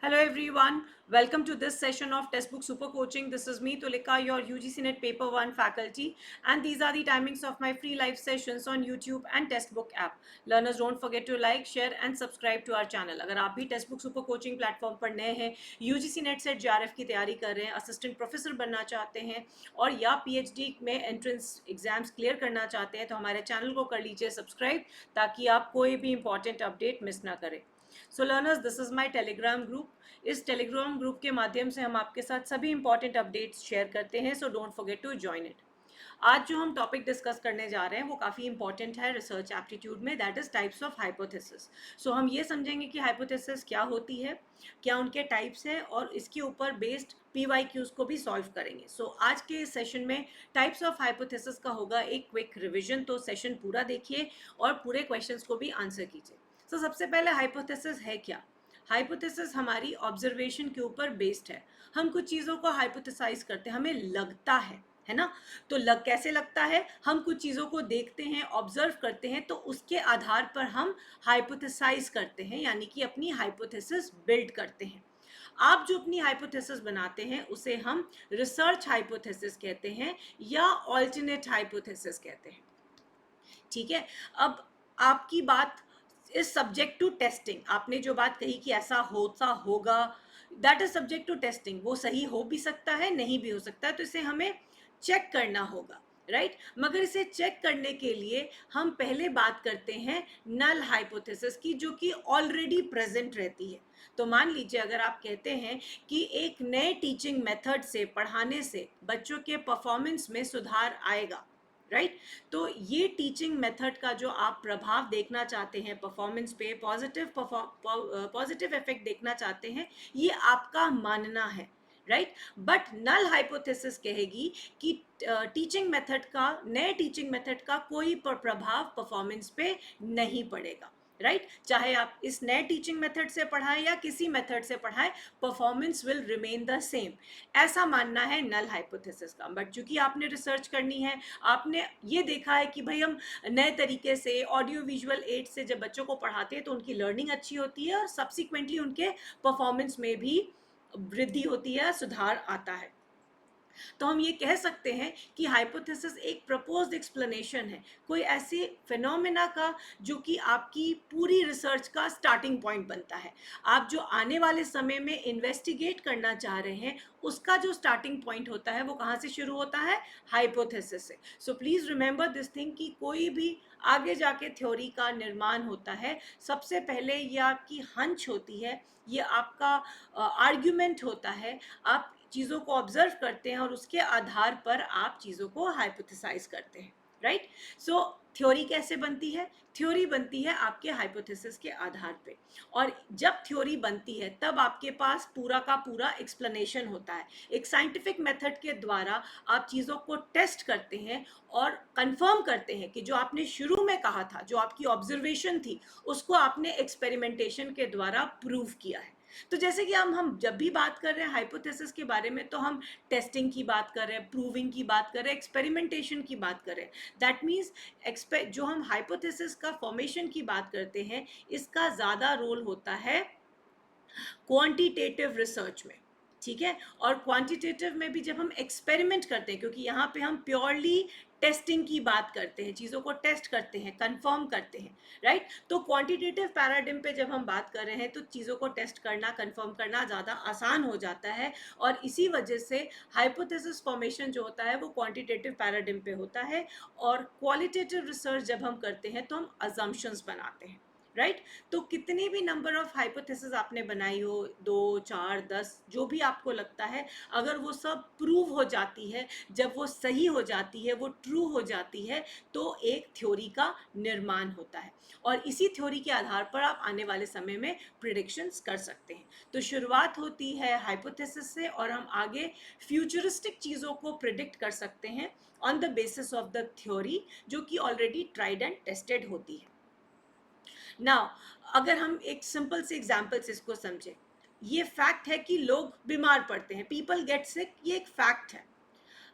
Hello everyone, welcome to this session of Textbook Super Coaching. This is me Tulika, your UGC NET Paper 1 faculty, and these are the timings of my free live sessions on YouTube and Textbook app. Learners, don't forget to like, share and subscribe to our channel. अगर आप भी Textbook Super Coaching platform पर नए हैं, UGC NET से JRF की तैयारी कर रहे हैं, असिस्टेंट प्रोफेसर बनना चाहते हैं और या PhD में एंट्रेंस एग्जाम्स क्लियर करना चाहते हैं तो हमारे चैनल को कर लीजिए सब्सक्राइब ताकि आप कोई भी इंपॉर्टेंट अपडेट मिस ना करें. सो learners, this is my Telegram group. इस टेलीग्राम ग्रुप के माध्यम से हम आपके साथ सभी इंपॉर्टेंट अपडेट्स शेयर करते हैं, so don't forget to join it. आज जो हम टॉपिक डिस्कस करने जा रहे हैं वो काफ़ी इंपॉर्टेंट है रिसर्च एप्टीट्यूड में, that is types of hypothesis. So हम ये समझेंगे कि हाइपोथेसिस क्या होती है, क्या उनके टाइप्स हैं और इसके ऊपर बेस्ड PYQs को भी सॉल्व करेंगे. सो आज के इस सेशन में टाइप्स ऑफ हाइपोथेसिस का होगा एक क्विक रिविजन, तो सेशन पूरा देखिए और पूरे क्वेश्चंस को भी आंसर कीजिए. सो सबसे पहले हाइपोथेसिस है क्या. हाइपोथेसिस हमारी ऑब्जर्वेशन के ऊपर बेस्ड है. हम कुछ चीज़ों को हाइपोथेसाइज करते हैं, हमें लगता है ना. तो कैसे लगता है, हम कुछ चीज़ों को देखते हैं, ऑब्जर्व करते हैं, तो उसके आधार पर हम हाइपोथेसाइज करते हैं, यानी कि अपनी हाइपोथेसिस बिल्ड करते हैं. आप जो अपनी हाइपोथेसिस बनाते हैं उसे हम रिसर्च हाइपोथेसिस कहते हैं या ऑल्टरनेट हाइपोथेसिस कहते हैं. ठीक है. अब आपकी बात इज सब्जेक्ट टू टेस्टिंग. आपने जो बात कही कि ऐसा होता होगा, that is subject to testing. वो सही हो भी सकता है, नहीं भी हो सकता है, तो इसे हमें चेक करना होगा, राइट. मगर इसे चेक करने के लिए हम पहले बात करते हैं नल हाइपोथेसिस की, जो कि ऑलरेडी प्रेजेंट रहती है. तो मान लीजिए अगर आप कहते हैं कि एक नए टीचिंग मेथड से पढ़ाने से बच्चों के परफॉर्मेंस में सुधार आएगा, राइट. तो ये टीचिंग मेथड का जो आप प्रभाव देखना चाहते हैं परफॉर्मेंस पे, पॉजिटिव इफेक्ट देखना चाहते हैं, ये आपका मानना है, राइट. बट नल हाइपोथेसिस कहेगी कि टीचिंग मेथड का, नए टीचिंग मेथड का कोई प्रभाव परफॉर्मेंस पे नहीं पड़ेगा, राइट. चाहे आप इस नए टीचिंग मेथड से पढ़ाएं या किसी मेथड से पढ़ाएं, performance will remain the same. ऐसा मानना है नल हाइपोथेसिस का. बट चूंकि आपने रिसर्च करनी है, आपने ये देखा है कि भाई हम नए तरीके से ऑडियो विजुअल एड से जब बच्चों को पढ़ाते हैं तो उनकी लर्निंग अच्छी होती है और सब्सिक्वेंटली उनके परफॉर्मेंस में भी वृद्धि होती है, सुधार आता है. तो हम ये कह सकते हैं कि हाइपोथेसिस एक प्रपोज्ड एक्सप्लेनेशन है, कोई ऐसे फिनोमेना का जो कि आपकी पूरी रिसर्च का स्टार्टिंग पॉइंट बनता है. आप जो आने वाले समय में इन्वेस्टिगेट करना चाह रहे हैं उसका जो स्टार्टिंग पॉइंट होता है वो कहाँ से शुरू होता है, हाइपोथेसिस से. So please remember this thing कि कोई भी आगे जाके थ्योरी का निर्माण होता है, सबसे पहले ये आपकी हंच होती है, ये आपका आर्ग्यूमेंट होता है. आप चीज़ों को ऑब्जर्व करते हैं और उसके आधार पर आप चीज़ों को हाइपोथेसाइज करते हैं, राइट. सो थ्योरी कैसे बनती है, थ्योरी बनती है आपके हाइपोथेसिस के आधार पे. और जब थ्योरी बनती है तब आपके पास पूरा का पूरा एक्सप्लेनेशन होता है. एक साइंटिफिक मेथड के द्वारा आप चीज़ों को टेस्ट करते हैं और कंफर्म करते हैं कि जो आपने शुरू में कहा था, जो आपकी ऑब्जर्वेशन थी, उसको आपने एक्सपेरिमेंटेशन के द्वारा प्रूव किया है. तो जैसे कि हम जब भी बात कर रहे हैं हाइपोथेसिस के बारे में तो हम टेस्टिंग की बात कर रहे हैं, प्रूविंग की बात कर रहे हैं, एक्सपेरिमेंटेशन की बात कर रहे हैं. दैट मीन्स जो हम हाइपोथेसिस का फॉर्मेशन की बात करते हैं, इसका ज़्यादा रोल होता है क्वांटिटेटिव रिसर्च में, ठीक है. और क्वांटिटेटिव में भी जब हम एक्सपेरिमेंट करते हैं, क्योंकि यहाँ पे हम प्योरली टेस्टिंग की बात करते हैं, चीज़ों को टेस्ट करते हैं, कंफर्म करते हैं, राइट. तो क्वांटिटेटिव पैराडिम पे जब हम बात कर रहे हैं तो चीज़ों को टेस्ट करना, कंफर्म करना ज़्यादा आसान हो जाता है. और इसी वजह से हाइपोथेसिस फॉर्मेशन जो होता है वो क्वांटिटेटिव पैराडिम पे होता है. और क्वालिटेटिव रिसर्च जब हम करते हैं तो हम अजम्पशंस बनाते हैं, राइट. तो कितनी भी नंबर ऑफ हाइपोथेसिस आपने बनाई हो, 2, 4, 10, जो भी आपको लगता है, अगर वो सब प्रूव हो जाती है, जब वो सही हो जाती है, वो ट्रू हो जाती है, तो एक थ्योरी का निर्माण होता है. और इसी थ्योरी के आधार पर आप आने वाले समय में प्रिडिक्शंस कर सकते हैं. तो शुरुआत होती है हाइपोथेसिस से और हम आगे फ्यूचरिस्टिक चीज़ों को प्रिडिक्ट कर सकते हैं on the basis of the theory, जो कि ऑलरेडी ट्राइड एंड टेस्टेड होती है. नाउ अगर हम एक सिंपल से एग्जाम्पल से इसको समझें, ये फैक्ट है कि लोग बीमार पड़ते हैं, पीपल गेट सिक, ये एक फैक्ट है.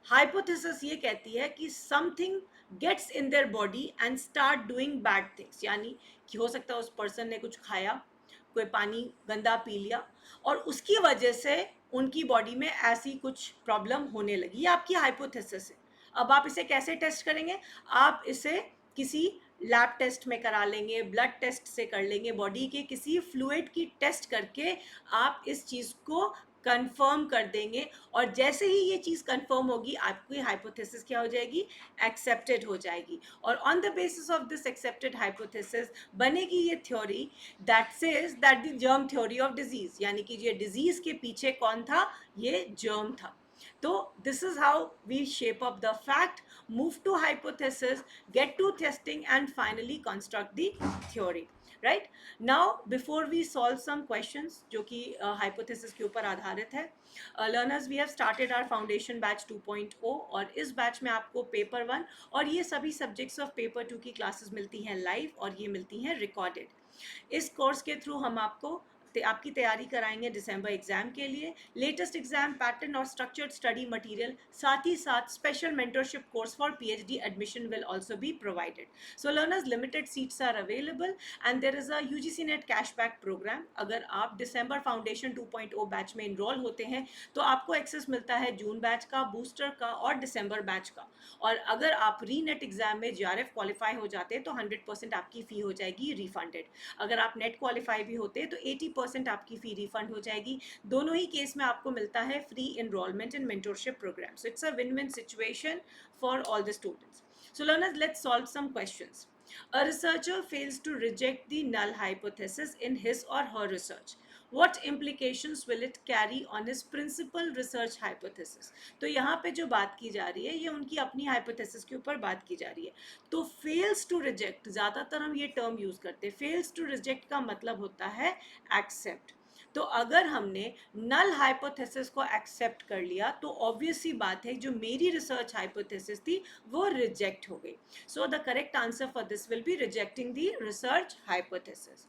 हाइपोथेसिस ये कहती है कि something gets in their body and start doing bad things, यानी कि हो सकता है उस पर्सन ने कुछ खाया, कोई पानी गंदा पी लिया और उसकी वजह से उनकी बॉडी में ऐसी कुछ प्रॉब्लम होने लगी, ये आपकी हाइपोथेसिस है। अब आप इसे कैसे टेस्ट करेंगे? आप इसे किसी लैब टेस्ट में करा लेंगे, ब्लड टेस्ट से कर लेंगे, बॉडी के किसी फ्लूइड की टेस्ट करके आप इस चीज़ को कंफर्म कर देंगे। और जैसे ही ये चीज़ कंफर्म होगी, आपकी हाइपोथेसिस क्या हो जाएगी? एक्सेप्टेड हो जाएगी। और on the basis of this accepted hypothesis बनेगी ये theory that says that the germ theory of disease, यानी कि ये डिजीज के पीछे कौन था? ये जर्म था। तो this is how we shape up the fact, move to hypothesis, get to testing, and finally construct the theory. Right now, before we solve some questions जो कि hypothesis के ऊपर आधारित है, learners, we have started our foundation batch 2.0 और इस batch में आपको पेपर 1 और ये सभी सब्जेक्ट्स ऑफ पेपर 2 की क्लासेस मिलती हैं लाइव और ये मिलती हैं रिकॉर्डेड। इस कोर्स के थ्रू हम आपको आपकी तैयारी कराएंगे दिसंबर एग्जाम के लिए, लेटेस्ट एग्जाम पैटर्न और स्ट्रक्चर्ड स्टडी मटेरियल, साथ ही साथ special mentorship course for PhD admission will also be provided. So learners, limited seats are available and there is a UGC NET cashback programme. अगर आप December foundation 2.0 batch में enrol होते हैं तो आपको एक्सेस मिलता है जून बैच का, बूस्टर का और दिसंबर बैच का। और अगर आप री नेट एग्जाम में जीआरएफ क्वालिफाई हो जाते हैं तो 100% आपकी फ़ी हो जाएगी रिफंडेड। अगर आप नेट क्वालिफाई भी होते हैं तो 80% आपकी फ़ी रिफंड हो जाएगी। दोनों ही केस में आपको मिलता है free enrolment in mentorship programme. So it's a win-win situation for all the students. So learners, let's solve some questions. A researcher fails to reject the null hypothesis in his or her research. What implications will it carry on his principal research hypothesis? तो यहाँ पे जो बात की जा रही है ये उनकी अपनी hypothesis के ऊपर बात की जा रही है। तो fails to reject, ज़्यादातर हम ये term यूज़ करते हैं। fails to reject का मतलब होता है accept। तो अगर हमने नल हाइपोथेसिस को एक्सेप्ट कर लिया तो ऑब्वियस सी बात है जो मेरी रिसर्च हाइपोथेसिस थी वो रिजेक्ट हो गई। So the correct answer for this will be rejecting the research hypothesis.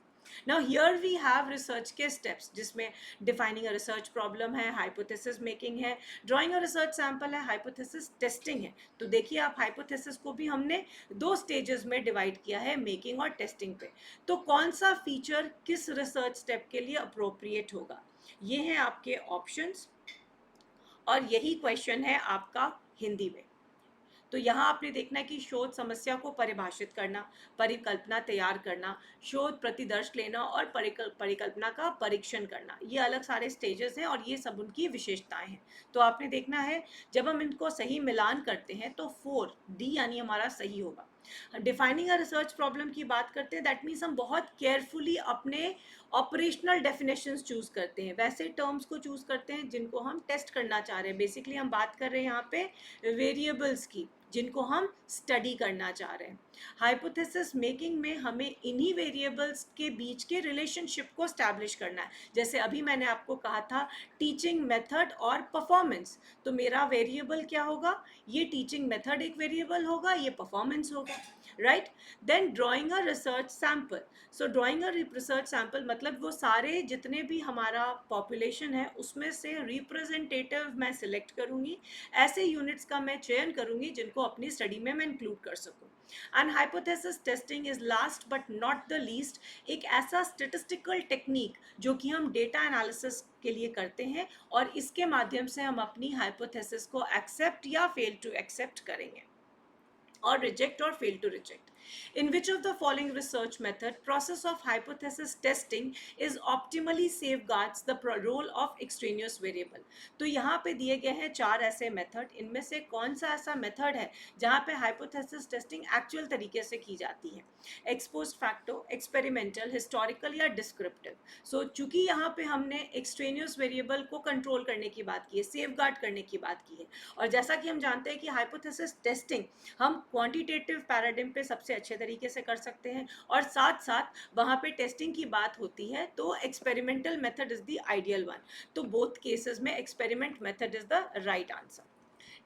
Now here we have research के steps जिसमें defining a research problem है, hypothesis making है, drawing a research sample है, hypothesis testing है। तो देखिए आप hypothesis को भी हमने दो stages में divide किया है, making और testing पे। तो कौन सा feature किस research step के लिए appropriate होगा, ये हैं आपके options और यही question है आपका हिंदी में। तो यहाँ आपने देखना है कि शोध समस्या को परिभाषित करना, परिकल्पना तैयार करना, शोध प्रतिदर्श लेना और परिकल्पना का परीक्षण करना, ये अलग सारे स्टेजेस हैं और ये सब उनकी विशेषताएं हैं। तो आपने देखना है जब हम इनको सही मिलान करते हैं तो 4D यानी हमारा सही होगा। डिफाइनिंग अ रिसर्च प्रॉब्लम की बात करते हैं, दैट मीन्स हम बहुत केयरफुली अपने ऑपरेशनल डेफिनेशंस चूज करते हैं, वैसे टर्म्स को चूज करते हैं जिनको हम टेस्ट करना चाह रहे हैं। बेसिकली हम बात कर रहे हैं यहाँ पे वेरिएबल्स की जिनको हम स्टडी करना चाह रहे हैं। हाइपोथेसिस मेकिंग में हमें इन्हीं वेरिएबल्स के बीच के रिलेशनशिप को स्टैब्लिश करना है। जैसे अभी मैंने आपको कहा था टीचिंग मेथड और परफॉर्मेंस, तो मेरा वेरिएबल क्या होगा? ये टीचिंग मेथड एक वेरिएबल होगा, ये परफॉर्मेंस होगा, right. Then drawing a research sample. So drawing a research sample मतलब वो सारे जितने भी हमारा पॉपुलेशन है उसमें से रिप्रेजेंटेटिव मैं सिलेक्ट करूँगी, ऐसे यूनिट्स का मैं चयन करूँगी जिनको अपनी स्टडी में मैं इंक्लूड कर सकूँ। And hypothesis testing is last but not the least एक ऐसा स्टेटिस्टिकल टेक्निक जो कि हम डेटा एनालिसिस के लिए करते हैं और इसके माध्यम से हम अपनी हाइपोथेसिस को एक्सेप्ट या फेल टू एक्सेप्ट करेंगे or reject or fail to reject. In which of the following research method process of hypothesis testing is optimally safeguards the role of extraneous variable? तो यहाँ पे दिए गए हैं 4 ऐसे मेथड, इनमें से कौन सा ऐसा मेथड है जहाँ पे हाइपोथेसिस टेस्टिंग एक्चुअल तरीके से की जाती है? X post facto, experimental, historical या डिस्क्रिप्टिव। सो चूंकि यहाँ पे हमने एक्सट्रेनियस वेरिएबल को कंट्रोल करने की बात की है, सेफगार्ड करने की बात की है, और जैसा कि हम जानते हैं कि हाइपोथेसिस टेस्टिंग हम क्वांटिटेटिव पैराडिम पे सबसे अच्छे तरीके से कर सकते हैं और साथ साथ वहाँ पे टेस्टिंग की बात होती है तो experimental method is the ideal one. तो बोथ केसेस में experiment method is the right answer.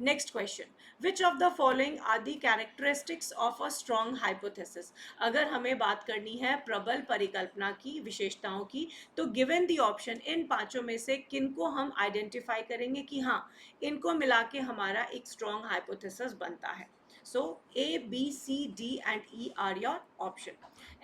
Next question, which of the following are the characteristics of a strong hypothesis? अगर हमें बात करनी है प्रबल परिकल्पना की विशेषताओं की तो गिवन द ऑप्शन इन पांचों में से किनको हम आइडेंटिफाई करेंगे कि हाँ इनको मिला के हमारा एक स्ट्रॉन्ग हाइपोथेसिस बनता है? So A, B, C, D and E are your option.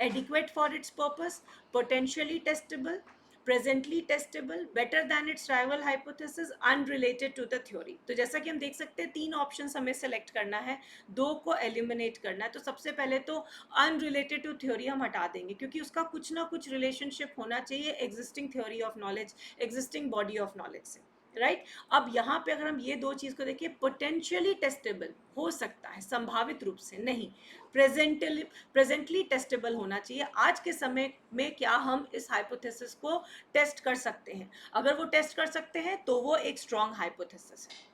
Adequate for its purpose, potentially testable, presently testable, better than its rival hypothesis, unrelated to the theory. तो जैसा कि हम देख सकते हैं 3 ऑप्शंस हमें सेलेक्ट करना है, 2 को एलिमिनेट करना है. तो सबसे पहले तो अनरिलेटेड टू थ्योरी हम हटा देंगे, क्योंकि उसका कुछ ना कुछ रिलेशनशिप होना चाहिए existing theory of knowledge, existing body of knowledge से, राइट. अब यहाँ पे अगर हम ये 2 चीज़ को देखिए, पोटेंशियली टेस्टेबल हो सकता है, संभावित रूप से नहीं, प्रेजेंटली टेस्टेबल होना चाहिए. आज के समय में क्या हम इस हाइपोथेसिस को टेस्ट कर सकते हैं? अगर वो टेस्ट कर सकते हैं तो वो एक स्ट्रॉन्ग हाइपोथेसिस है.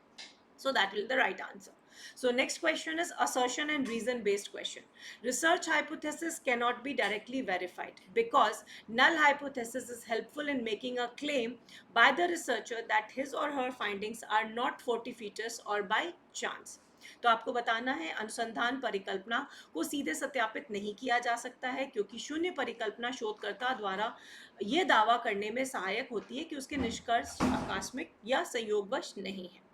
So that will be the right answer. So next question is assertion and reason based question. Research hypothesis cannot be directly verified because null hypothesis is helpful in making a claim by the researcher that his or her findings are not fortuitous or by chance. तो आपको बताना है अनुसंधान परिकल्पना को सीधे सत्यापित नहीं किया जा सकता है, क्योंकि शून्य परिकल्पना शोधकर्ता द्वारा ये दावा करने में सहायक होती है कि उसके निष्कर्ष आकस्मिक या संयोगवश नहीं है.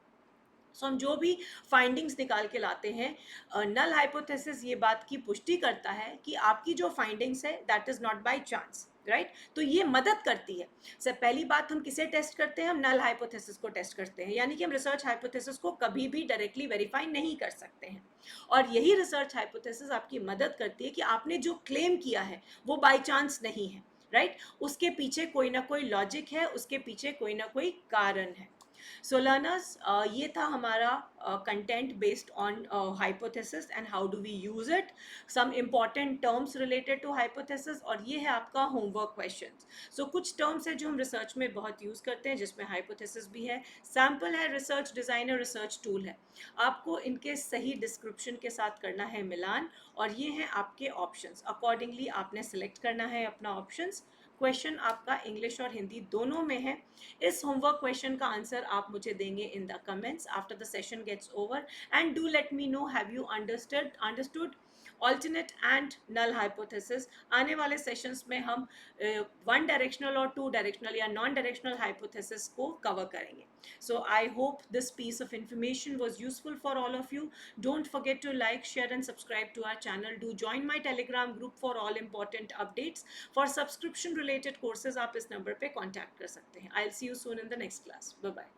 सो हम जो भी फाइंडिंग्स निकाल के लाते हैं, नल हाइपोथेसिस ये बात की पुष्टि करता है कि आपकी जो फाइंडिंग्स है that is not by chance, right. तो ये मदद करती है. सर पहली बात हम किसे टेस्ट करते हैं? हम नल हाइपोथेसिस को टेस्ट करते हैं, यानी कि हम रिसर्च हाइपोथेसिस को कभी भी डायरेक्टली वेरीफाई नहीं कर सकते हैं. और यही रिसर्च हाइपोथेसिस आपकी मदद करती है कि आपने जो क्लेम किया है वो बाय चांस नहीं है, राइट. उसके पीछे कोई ना कोई लॉजिक है, उसके पीछे कोई ना कोई कारण है. So learners, ये था हमारा content based on hypothesis and how do we use it, some important terms related to hypothesis, और ये है आपका homework questions. So कुछ terms है जो हम research में बहुत use करते हैं, जिसमें hypothesis भी है, sample है, research designer, research tool है. आपको इनके सही description के साथ करना है मिलान, और ये हैं आपके options. Accordingly आपने select करना है अपना options. क्वेश्चन आपका इंग्लिश और हिंदी दोनों में है. इस होमवर्क क्वेश्चन का आंसर आप मुझे देंगे in the comments after the session gets over, and do let me know have you understood alternate and null hypothesis. आने वाले सेशंस में हम वन डायरेक्शनल और टू डायरेक्शनल या नॉन डायरेक्शनल हाइपोथेसिस को कवर करेंगे. So I hope this piece of information was useful for all of you. Don't forget to like, share and subscribe to our channel. Do join my Telegram group for all important updates. For subscription related courses आप इस number पे contact कर सकते हैं. I'll see you soon in the next class. Bye bye.